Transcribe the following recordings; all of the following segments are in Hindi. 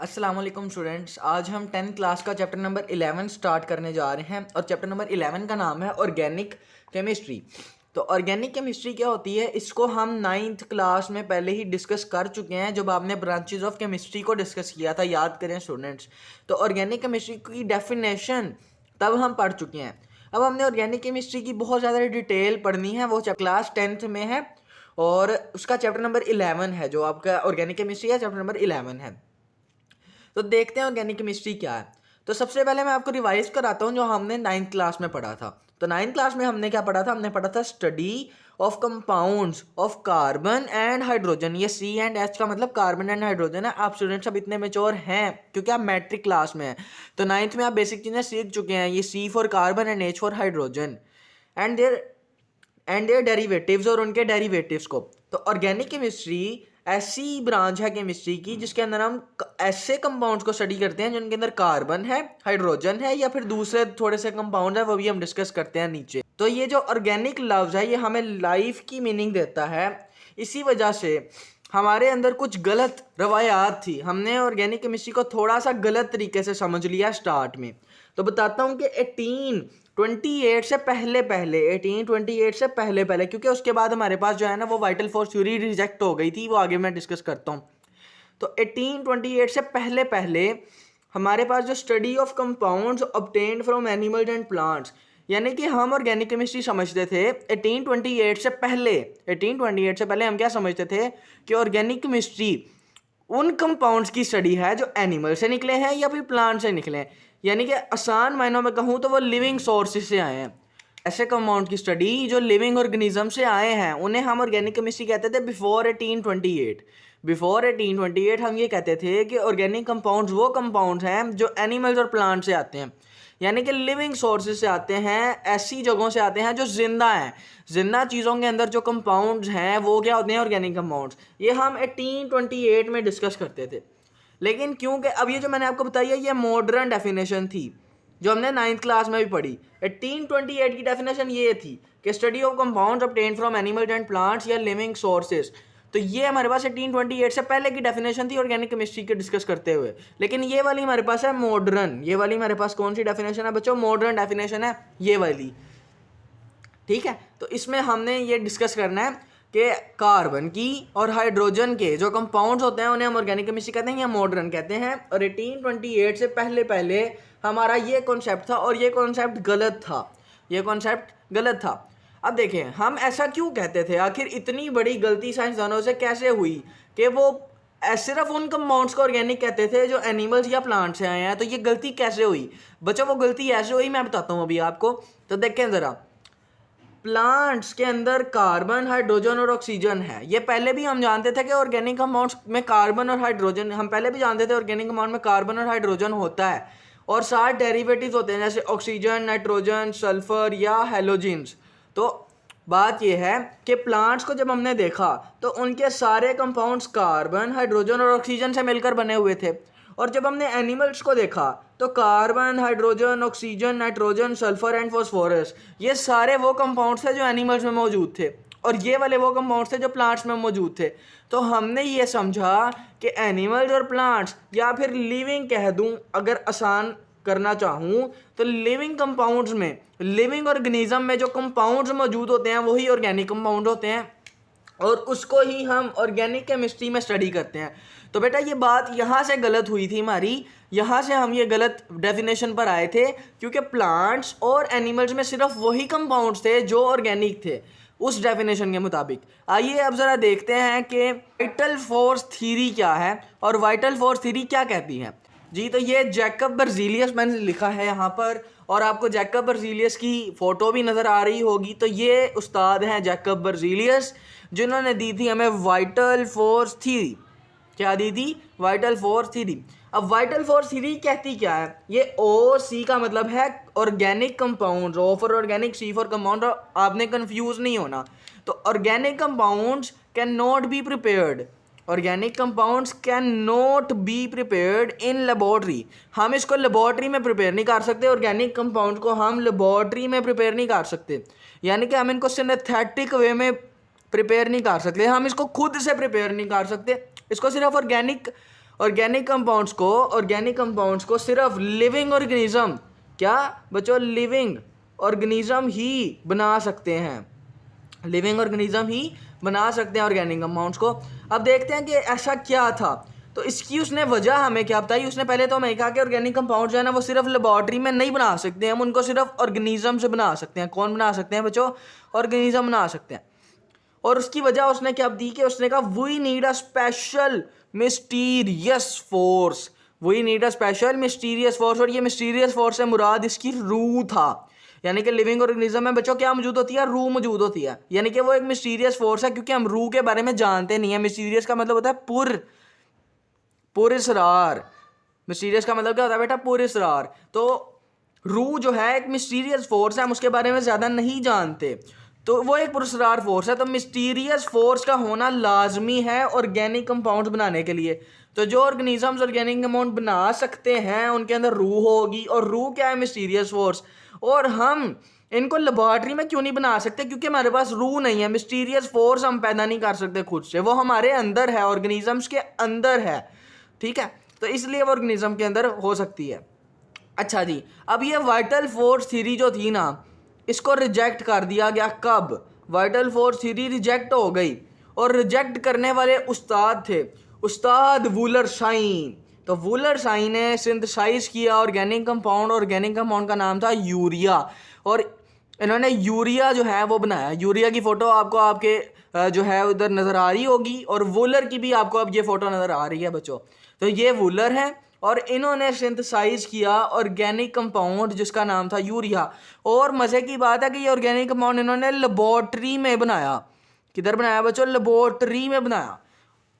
अस्सलाम वालेकुम स्टूडेंट्स। आज हम 10th क्लास का चैप्टर नंबर 11 स्टार्ट करने जा रहे हैं और चैप्टर नंबर 11 का नाम है ऑर्गेनिक केमिस्ट्री। तो ऑर्गेनिक केमिस्ट्री क्या होती है, इसको हम 9th क्लास में पहले ही डिस्कस कर चुके हैं जब आपने ब्रांचेज ऑफ केमिस्ट्री को डिस्कस किया था, याद करें स्टूडेंट्स। तो ऑर्गेनिक केमिस्ट्री की डेफिनेशन तब हम पढ़ चुके हैं। अब हमने ऑर्गेनिक केमिस्ट्री की बहुत ज़्यादा डिटेल पढ़नी है, वो क्लास 10th में है और उसका चैप्टर नंबर 11 है। जो आपका ऑर्गेनिक केमिस्ट्री है चैप्टर नंबर 11 है। तो देखते हैं ऑर्गेनिक केमिस्ट्री क्या है। तो सबसे पहले मैं आपको रिवाइज कराता हूँ जो हमने 9th क्लास में पढ़ा था। तो 9th क्लास में हमने क्या पढ़ा था, हमने पढ़ा था study of compounds of carbon and hydrogen. ये सी एंड एच का मतलब कार्बन एंड हाइड्रोजन है। आप स्टूडेंट्स अब इतने मेच्योर हैं क्योंकि आप मैट्रिक क्लास में हैं, तो 9th में आप बेसिक चीज़ें सीख चुके हैं। ये C for carbon and H for hydrogen and their derivatives और उनके डेरिवेटिव्स को। तो ऑर्गेनिक केमिस्ट्री ऐसी ब्रांच है केमिस्ट्री की जिसके अंदर हम ऐसे कंपाउंड्स को स्टडी करते हैं जिनके अंदर कार्बन है, हाइड्रोजन है या फिर दूसरे थोड़े से कंपाउंड है, वो भी हम डिस्कस करते हैं नीचे। तो ये जो ऑर्गेनिक लफ्ज है ये हमें लाइफ की मीनिंग देता है। इसी वजह से हमारे अंदर कुछ गलत रवायात थी, हमने ऑर्गेनिक केमिस्ट्री को थोड़ा सा गलत तरीके से समझ लिया स्टार्ट में। तो बताता हूँ कि 1828 से पहले पहले 1828 से पहले पहले, क्योंकि उसके बाद हमारे पास जो है ना वो वाइटल फोर्स थ्योरी रिजेक्ट हो गई थी, वो आगे मैं डिस्कस करता हूँ। तो 1828 से पहले पहले हमारे पास जो study of compounds obtained from animals and plants, यानी कि हम ऑर्गेनिक केमिस्ट्री समझते थे 1828 से पहले। 1828 से पहले हम क्या समझते थे कि ऑर्गेनिक केमिस्ट्री उन कंपाउंड्स की स्टडी है जो एनिमल से निकले हैं या फिर प्लांट से निकले हैं, यानी कि आसान मायनों में कहूँ तो वो लिविंग सोर्सेज से आए हैं। ऐसे कंपाउंड की स्टडी जो लिविंग ऑर्गेनिज्म से आए हैं उन्हें हम ऑर्गेनिक केमिस्ट्री कहते थे बिफोर 1828। बिफोर 1828 हम ये कहते थे कि ऑर्गेनिक कंपाउंड्स वो कंपाउंड्स हैं जो एनिमल्स और प्लांट से आते हैं, यानी कि लिविंग सोर्सेज से आते हैं, ऐसी जगहों से आते हैं जो जिंदा हैं। जिंदा चीज़ों के अंदर जो कंपाउंड्स हैं वो क्या होते हैं, ऑर्गेनिक कंपाउंड्स। ये हम 1828 में डिस्कस करते थे। लेकिन क्योंकि अब ये जो मैंने आपको बताई है ये मॉडर्न डेफिनेशन थी जो हमने 9th क्लास में भी पढ़ी। 1828 की डेफिनेशन ये थी कि study of compounds obtained from animals and plants या लिविंग सोर्सेज। तो ये हमारे पास 1828 से पहले की डेफिनेशन थी ऑर्गेनिक केमिस्ट्री के डिस्कस करते हुए। लेकिन ये वाली हमारे पास है मॉडर्न। ये वाली हमारे पास कौन सी डेफिनेशन है बच्चों, मॉडर्न डेफिनेशन है ये वाली, ठीक है। तो इसमें हमने ये डिस्कस करना है कि कार्बन की और हाइड्रोजन के जो कंपाउंड्स होते हैं उन्हें हम ऑर्गेनिक केमिस्ट्री कहते हैं या मॉडर्न कहते हैं। और 1828 से पहले पहले हमारा ये कॉन्सेप्ट था और ये कॉन्सेप्ट गलत था, ये कॉन्सेप्ट गलत था। अब देखें हम ऐसा क्यों कहते थे, आखिर इतनी बड़ी गलती साइंसदानों से कैसे हुई कि वो सिर्फ उन कंपाउंड्स को ऑर्गेनिक कहते थे जो एनिमल्स या प्लांट से आए हैं। तो ये गलती कैसे हुई बच्चों, वो गलती ऐसे हुई मैं बताता हूँ अभी आपको। तो देखें ज़रा, प्लांट्स के अंदर कार्बन, हाइड्रोजन और ऑक्सीजन है। ये पहले भी हम जानते थे कि ऑर्गेनिक कंपाउंड्स में कार्बन और हाइड्रोजन, हम पहले भी जानते थे ऑर्गेनिक कंपाउंड में कार्बन और हाइड्रोजन होता है और 7 डेरिवेटिव्स होते हैं जैसे ऑक्सीजन, नाइट्रोजन, सल्फर या हेलोजेंस। तो बात यह है कि प्लांट्स को जब हमने देखा तो उनके सारे कंपाउंड्स कार्बन, हाइड्रोजन और ऑक्सीजन से मिलकर बने हुए थे। और जब हमने एनिमल्स को देखा तो carbon, hydrogen, oxygen, nitrogen, sulphur and phosphorus, ये सारे वो कंपाउंड्स थे जो एनिमल्स में मौजूद थे और ये वाले वो कंपाउंड्स थे जो प्लांट्स में मौजूद थे। तो हमने ये समझा कि एनिमल्स और प्लांट्स, या फिर लिविंग कह दूं अगर आसान करना चाहूँ तो लिविंग कंपाउंड्स में, लिविंग ऑर्गेनिज्म में जो कंपाउंड्स मौजूद होते हैं वही ऑर्गेनिक कंपाउंड होते हैं और उसको ही हम ऑर्गेनिक केमिस्ट्री में स्टडी करते हैं। तो बेटा ये बात यहाँ से गलत हुई थी हमारी, यहाँ से हम ये गलत डेफिनेशन पर आए थे क्योंकि प्लांट्स और एनिमल्स में सिर्फ वही कंपाउंड्स थे जो ऑर्गेनिक थे उस डेफिनेशन के मुताबिक। आइए अब ज़रा देखते हैं कि वाइटल फोर्स थ्योरी क्या है और वाइटल फोर्स थ्योरी क्या कहती है। जी तो ये जैकब बर्जीलियस मैंने लिखा है यहाँ पर और आपको जैकब बर्जीलियस की फ़ोटो भी नज़र आ रही होगी। तो ये उस्ताद हैं जैकब बर्जीलियस जिन्होंने दी थी हमें वाइटल फोर्स थ्योरी। क्या दी थी, वाइटल फोर्स थ्योरी। अब वाइटल फोर्स थ्योरी कहती क्या है, ये ओ सी का मतलब है organic compounds, O for organic, C for compound, आपने कंफ्यूज नहीं होना। तो organic compounds can not be prepared, organic compounds can not be prepared in laboratory. हम इसको लेबोरेटरी में प्रिपेयर नहीं कर सकते, ऑर्गेनिक कंपाउंड को हम लेबोरेटरी में प्रिपेयर नहीं कर सकते, यानी कि हम इनको सिंथेटिक वे में प्रिपेयर नहीं कर सकते, हम इसको खुद से प्रिपेयर नहीं कर सकते। इसको सिर्फ ऑर्गेनिक कंपाउंड्स को सिर्फ लिविंग ऑर्गेनिज्म, क्या बच्चों, लिविंग ऑर्गेनिज्म ही बना सकते हैं, लिविंग ऑर्गेनिज्म ही बना सकते हैं ऑर्गेनिक कंपाउंड्स को। अब देखते हैं कि ऐसा क्या था। तो इसकी उसने वजह हमें क्या बताई। उसने पहले तो हमें कहा कि ऑर्गेनिक कंपाउंड जो है ना वो सिर्फ लेबॉर्ट्री में नहीं बना सकते, हम उनको सिर्फ ऑर्गेनिज्म से बना सकते हैं। कौन बना सकते हैं बच्चों, ऑर्गेनिज्म बना सकते हैं। और उसकी वजह उसने क्या दी कि उसने कहा we need a special mysterious force, we need a special mysterious force. और ये मिस्टीरियस फोर्स से मुराद इसकी रूह था, यानी कि लिविंग ऑर्गेनिज्म में बच्चों क्या मौजूद होती है, रूह मौजूद होती है, यानी कि वो एक मिस्टीरियस फोर्स है, क्योंकि हम रूह के बारे में जानते नहीं है। मिस्टीरियस का मतलब होता है पुरस्रार। मिस्टीरियस का मतलब क्या होता है बेटा, पुरस्रार। तो रूह जो है एक मिस्टीरियस फोर्स है, हम उसके बारे में ज़्यादा नहीं जानते, तो वो एक पुरस्रार फोर्स है। तो मिस्टीरियस फोर्स का होना लाजमी है ऑर्गेनिक कंपाउंड्स बनाने के लिए। तो जो ऑर्गेनिजम्स ऑर्गेनिक कंपाउंड बना सकते हैं उनके अंदर रूह होगी, और रूह क्या है, मिस्टीरियस फोर्स। और हम इनको लेबॉर्ट्री में क्यों नहीं बना सकते, क्योंकि हमारे पास रूह नहीं है, मिस्टीरियस फोर्स हम पैदा नहीं कर सकते खुद से, वो हमारे अंदर है, ऑर्गेनिजम्स के अंदर है, ठीक है। तो इसलिए वो ऑर्गेनिज्म के अंदर हो सकती है। अच्छा जी, अब ये वाइटल फोर्स थ्योरी जो थी ना, इसको रिजेक्ट कर दिया गया। कब, वाइटल फोर्स थ्योरी रिजेक्ट हो गई, और रिजेक्ट करने वाले उस्ताद थे उस्ताद वूलर शाइन। तो वूलर शाइन ने सिंथेसाइज किया ऑर्गेनिक कंपाउंड, ऑर्गेनिक कंपाउंड का नाम था यूरिया, और इन्होंने यूरिया जो है वो बनाया। यूरिया की फ़ोटो आपको आपके जो है उधर नज़र आ रही होगी, और वूलर की भी आपको अब ये फ़ोटो नज़र आ रही है बच्चों। तो ये वूलर है, और इन्होंने सिंथेसाइज किया ऑर्गेनिक कंपाउंड जिसका नाम था यूरिया। और मज़े की बात है कि ये ऑर्गेनिक कंपाउंड इन्होंने लेबॉर्ट्री में बनाया। किधर बनाया बच्चों, लेबॉर्ट्री में बनाया।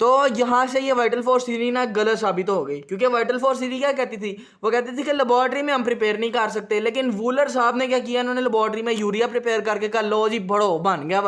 तो यहाँ से ये वाइटल फोर्स थ्योरी ना गलत साबित हो गई, क्योंकि वाइटल फोर्स थ्योरी क्या कहती थी, वो कहती थी कि लेबॉर्ट्री में हम प्रिपेयर नहीं कर सकते। लेकिन वूलर साहब ने क्या किया, इन्होंने लेबॉर्ट्री में यूरिया प्रिपेयर करके कहा लो जी बढ़ो, बन गया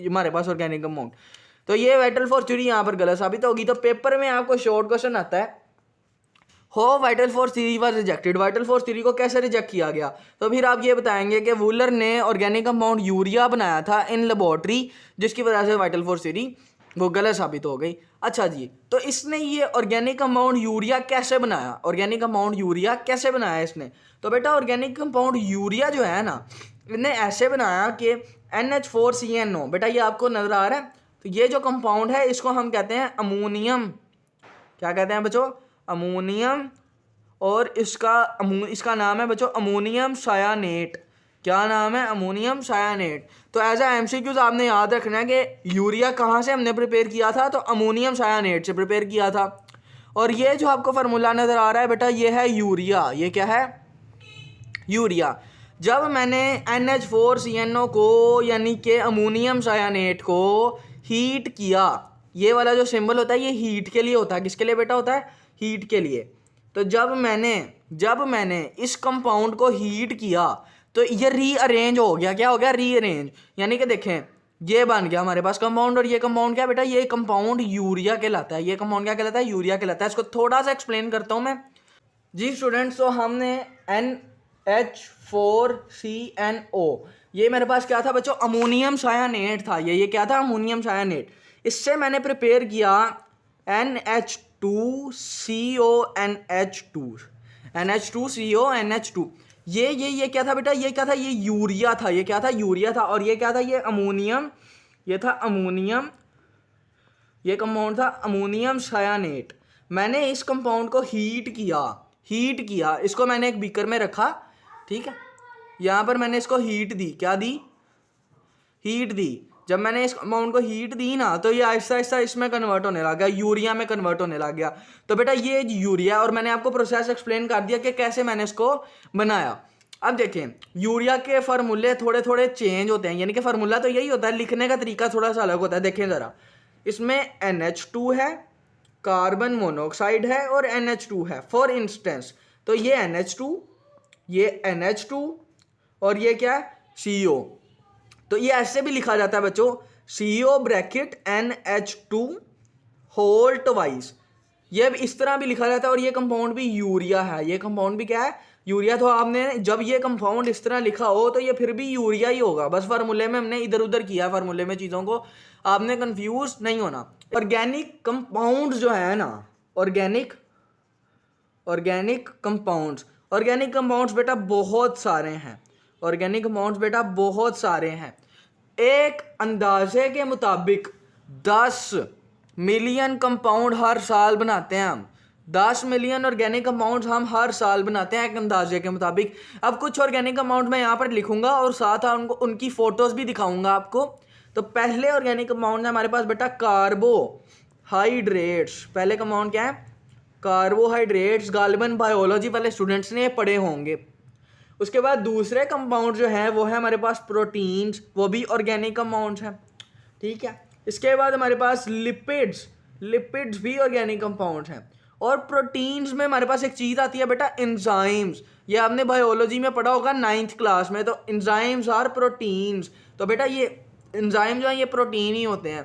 हमारे पास ऑर्गेनिक कंपाउंड। तो ये वाइटल फोर्स थ्योरी यहाँ पर गलत साबित होगी। तो पेपर में आपको शॉर्ट क्वेश्चन आता है, हो vital force theory was rejected, vital force theory को कैसे रिजेक्ट किया गया। तो फिर आप ये बताएंगे कि वूलर ने ऑर्गेनिक कंपाउंड यूरिया बनाया था इन लेबॉर्ट्री, जिसकी वजह से वाइटल फोर्स थ्योरी वो गलत साबित हो गई। अच्छा जी, तो इसने ये ऑर्गेनिक कंपाउंड यूरिया कैसे बनाया, ऑर्गेनिक कंपाउंड यूरिया कैसे बनाया इसने। तो बेटा ऑर्गेनिक कंपाउंड यूरिया जो है ना, इन्हें ऐसे बनाया कि NH4CNO, बेटा ये आपको नजर आ रहा है। तो ये जो कंपाउंड है इसको हम कहते हैं अमोनियम, क्या कहते हैं बच्चों, अमोनियम। और इसका नाम है बच्चों अमोनियम सायानेट। क्या नाम है, अमोनियम सायानेट। तो एज आ MCQs आपने याद रखना है कि यूरिया कहाँ से हमने प्रिपेयर किया था, तो अमोनियम सायानेट से प्रिपेयर किया था। और ये जो आपको फार्मूला नज़र आ रहा है बेटा, ये है यूरिया। ये क्या है, यूरिया। जब मैंने NH4CNO को यानी कि अमोनियम सायानेट को हीट किया, ये वाला जो सिंबल होता है ये हीट के लिए होता है। किसके लिए बेटा होता है, हीट के लिए। तो जब मैंने इस कंपाउंड को हीट किया तो ये रीअरेंज हो गया। क्या हो गया, रीअरेंज। यानी कि देखें ये बन गया हमारे पास कंपाउंड, और ये कंपाउंड क्या बेटा, ये कंपाउंड यूरिया कहलाता है। ये कंपाउंड क्या कहलाता है, यूरिया कहलाता है। इसको थोड़ा सा एक्सप्लेन करता हूँ मैं जी स्टूडेंट्स। तो हमने NH4CNO, ये मेरे पास क्या था बच्चों, अमोनियम सायानेट था। ये क्या था, अमोनियम सायानेट। इससे मैंने प्रिपेयर किया NH2CONH2। ये क्या था बेटा, ये क्या था, ये यूरिया था। ये क्या था, यूरिया था। और ये क्या था, ये अमोनियम, ये था अमोनियम, ये कंपाउंड था अमोनियम सायानेट। मैंने इस कंपाउंड को हीट किया, इसको मैंने एक बीकर में रखा, ठीक है। यहाँ पर मैंने इसको हीट दी, क्या दी, हीट दी। जब मैंने इस कंपाउंड को हीट दी ना, तो ये आहिस्ता आहिस्ता इसमें कन्वर्ट होने लग गया, यूरिया में कन्वर्ट होने लग गया। तो बेटा ये यूरिया, और मैंने आपको प्रोसेस एक्सप्लेन कर दिया कि कैसे मैंने इसको बनाया। अब देखें यूरिया के फार्मूले थोड़े थोड़े चेंज होते हैं, यानी कि फार्मूला तो यही होता है, लिखने का तरीका थोड़ा सा अलग होता है। देखें ज़रा, इसमें NH2 है, कार्बन मोनोऑक्साइड है, और NH2 है। फॉर इंस्टेंस, तो ये NH2, ये NH2, और ये क्या है, CO। तो ये ऐसे भी लिखा जाता है बच्चों, CO bracket NH2 whole twice. ये इस तरह भी लिखा जाता है। और ये कंपाउंड भी यूरिया है, ये कंपाउंड भी क्या है, यूरिया। तो आपने जब ये कंपाउंड इस तरह लिखा हो तो ये फिर भी यूरिया ही होगा। बस फार्मूले में हमने इधर उधर किया, फार्मूले में चीज़ों को, आपने कंफ्यूज नहीं होना। ऑर्गेनिक कंपाउंड जो है ना, organic organic compounds. Organic compounds बेटा बहुत सारे हैं, ऑर्गेनिक कंपाउंड्स बेटा बहुत सारे हैं। एक अंदाजे के मुताबिक 10 मिलियन कंपाउंड हर साल बनाते हैं हम। 10 मिलियन ऑर्गेनिक कंपाउंड्स हम हर साल बनाते हैं एक अंदाजे के मुताबिक। अब कुछ ऑर्गेनिक कंपाउंड मैं यहाँ पर लिखूंगा और साथ उनको उनकी फोटोज भी दिखाऊंगा आपको। तो पहले ऑर्गेनिक कंपाउंड है हमारे पास बेटा कार्बोहाइड्रेट्स। पहले कंपाउंड क्या है? कार्बोहाइड्रेट्स। गालिबन बायोलॉजी वाले स्टूडेंट्स ने पढ़े होंगे। उसके बाद दूसरे कंपाउंड जो है वो है हमारे पास प्रोटीन्स, वो भी ऑर्गेनिक कंपाउंड्स हैं, ठीक है। इसके बाद हमारे पास लिपिड्स, लिपिड्स भी ऑर्गेनिक कंपाउंड्स हैं। और प्रोटीन्स में हमारे पास एक चीज़ आती है बेटा एंजाइम्स। ये आपने बायोलॉजी में पढ़ा होगा 9th क्लास में। तो एंजाइम्स आर प्रोटीन्स। तो बेटा ये एंजाइम जो है ये प्रोटीन ही होते हैं।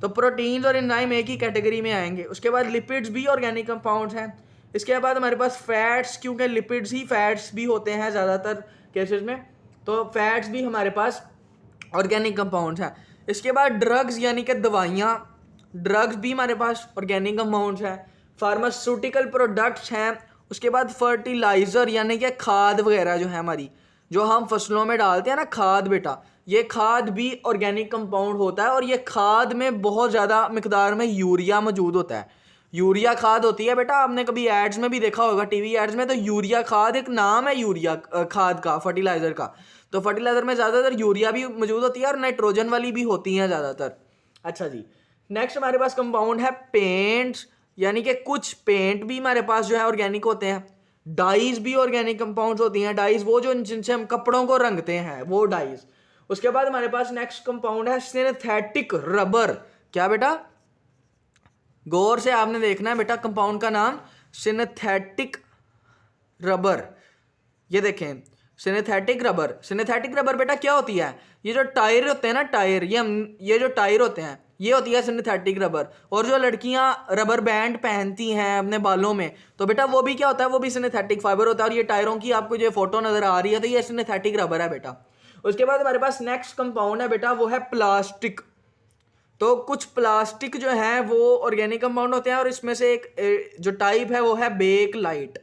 तो प्रोटीन्स और एंजाइम एक ही कैटेगरी में आएंगे। उसके बाद लिपिड्स भी ऑर्गेनिक कंपाउंड्स हैं। इसके बाद हमारे पास फैट्स, क्योंकि लिपिड्स ही फैट्स भी होते हैं ज़्यादातर केसेस में, तो फैट्स भी हमारे पास ऑर्गेनिक कंपाउंड्स हैं। इसके बाद ड्रग्स यानी कि दवाइयाँ, ड्रग्स भी हमारे पास ऑर्गेनिक कंपाउंड्स हैं। फार्मास्यूटिकल प्रोडक्ट्स हैं। उसके बाद फर्टिलाइज़र यानी कि खाद वगैरह जो है हमारी, जो हम फसलों में डालते हैं ना खाद बेटा, ये खाद भी ऑर्गेनिक कंपाउंड होता है। और ये खाद में बहुत ज़्यादा मिकदार में यूरिया मौजूद होता है। यूरिया खाद होती है बेटा, आपने कभी एड्स में भी देखा होगा, टीवी एड्स में। तो यूरिया खाद एक नाम है यूरिया खाद का, फर्टिलाइज़र का। तो फर्टिलाइज़र में ज़्यादातर यूरिया भी मौजूद होती है और नाइट्रोजन वाली भी होती हैं ज़्यादातर। अच्छा जी, नेक्स्ट हमारे पास कंपाउंड है पेंट्स, यानी कि कुछ पेंट भी हमारे पास जो है ऑर्गेनिक होते हैं। डाइज भी ऑर्गेनिक कंपाउंड्स होती हैं। डाइज वो जो जिनसे हम कपड़ों को रंगते हैं, वो डाइज। उसके बाद हमारे पास नेक्स्ट कंपाउंड है सिंथेटिक रबर। क्या बेटा? गौर से आपने देखना है बेटा, कंपाउंड का नाम सिंथेटिक रबर। ये देखें सिंथेटिक रबर। सिंथेटिक रबर बेटा क्या होती है? ये जो टायर होते हैं ना, टायर, ये जो टायर होते हैं ये होती है सिंथेटिक रबर। और जो लड़कियां रबर बैंड पहनती हैं अपने बालों में, तो बेटा वो भी क्या होता है? वो भी सिंथेटिक फाइबर होता है। और ये टायरों की आपको जो फोटो नजर आ रही है तो ये सिंथेटिक रबर है बेटा। उसके बाद हमारे पास नेक्स्ट कंपाउंड है बेटा, वो है प्लास्टिक। तो कुछ प्लास्टिक जो है वो ऑर्गेनिक कंपाउंड होते हैं। और इसमें से एक जो टाइप है वो है बेकलाइट।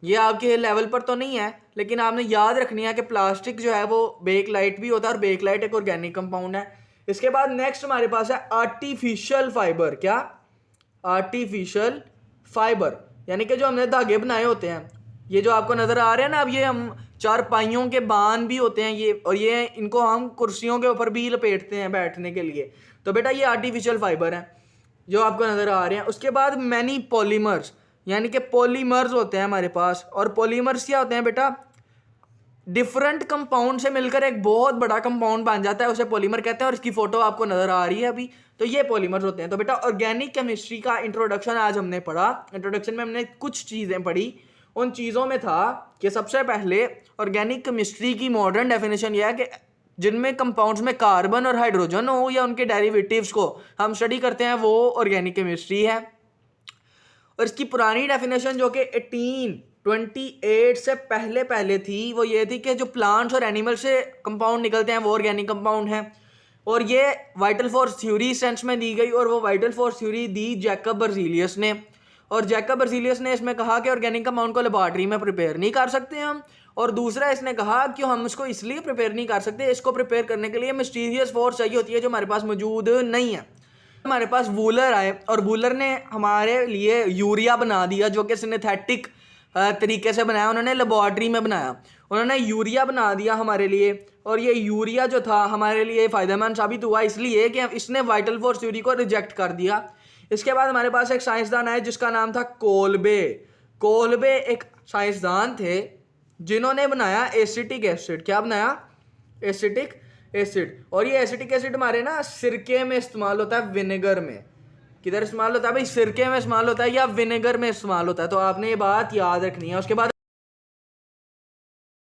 ये आपके लेवल पर तो नहीं है, लेकिन आपने याद रखनी है कि प्लास्टिक जो है वो बेकलाइट भी होता है और बेकलाइट एक ऑर्गेनिक कंपाउंड है। इसके बाद नेक्स्ट हमारे पास है आर्टिफिशियल फाइबर। क्या? आर्टिफिशियल फाइबर, यानी कि जो हमने धागे बनाए होते हैं, ये जो आपको नजर आ रहे हैं ना, अब ये हम चारपाइयों के बान भी होते हैं ये, और ये इनको हम कुर्सियों के ऊपर भी लपेटते हैं बैठने के लिए। तो बेटा ये आर्टिफिशियल फाइबर है जो आपको नजर आ रहे हैं। उसके बाद मैनी पॉलीमर्स, यानी कि पॉलीमर्स होते हैं हमारे पास। और पॉलीमर्स क्या होते हैं बेटा? डिफरेंट कंपाउंड से मिलकर एक बहुत बड़ा कंपाउंड बन जाता है, उसे पॉलीमर कहते हैं। और इसकी फोटो आपको नजर आ रही है अभी। तो ये पॉलीमर्स होते हैं। तो बेटा ऑर्गेनिक केमिस्ट्री का इंट्रोडक्शन आज हमने पढ़ा। इंट्रोडक्शन में हमने कुछ चीज़ें पढ़ी। उन चीज़ों में था कि सबसे पहले ऑर्गेनिक केमिस्ट्री की मॉडर्न डेफिनेशन यह है कि जिनमें कंपाउंड्स में कार्बन और हाइड्रोजन हो या उनके डेरिवेटिव्स को हम स्टडी करते हैं, वो ऑर्गेनिक केमिस्ट्री है। और इसकी पुरानी डेफिनेशन जो कि 1828 से पहले थी, वो ये थी कि जो प्लांट्स और एनिमल से कंपाउंड निकलते हैं वो ऑर्गेनिक कंपाउंड हैं। और ये वाइटल फोर्स थ्योरी सेंस में दी गई। और वो वाइटल फोर्स थ्योरी दी जैकब बर्जीलियस ने। और जैकब बर्जीलियस ने इसमें कहा कि ऑर्गेनिक कंपाउंड को लेबॉरेटरी में प्रिपेयर नहीं कर सकते हम। और दूसरा इसने कहा कि हम इसको इसलिए प्रिपेयर नहीं कर सकते, इसको प्रिपेयर करने के लिए मिस्टीरियस फोर्स चाहिए होती है जो हमारे पास मौजूद नहीं है। हमारे पास वूलर आए और वूलर ने हमारे लिए यूरिया बना दिया, जो कि सिंथेटिक तरीके से बनाया। उन्होंने लेबॉरेटरी में बनाया, उन्होंने यूरिया बना दिया हमारे लिए। और ये यूरिया जो था हमारे लिए फ़ायदेमंद साबित हुआ इसलिए कि इसने वाइटल फोर्स थ्योरी को रिजेक्ट कर दिया। इसके बाद हमारे पास एक साइंसदान आए जिसका नाम था कोल्बे। कोल्बे एक साइंसदान थे जिन्होंने बनाया एसिटिक एसिड। क्या बनाया? Acetic acid. और ये एसिटिक एसिड हमारे ना सिरके में इस्तेमाल होता है, विनेगर में। किधर इस्तेमाल होता है भाई? सिरके में इस्तेमाल होता है या विनेगर में इस्तेमाल होता है। तो आपने ये बात याद रखनी है। उसके बाद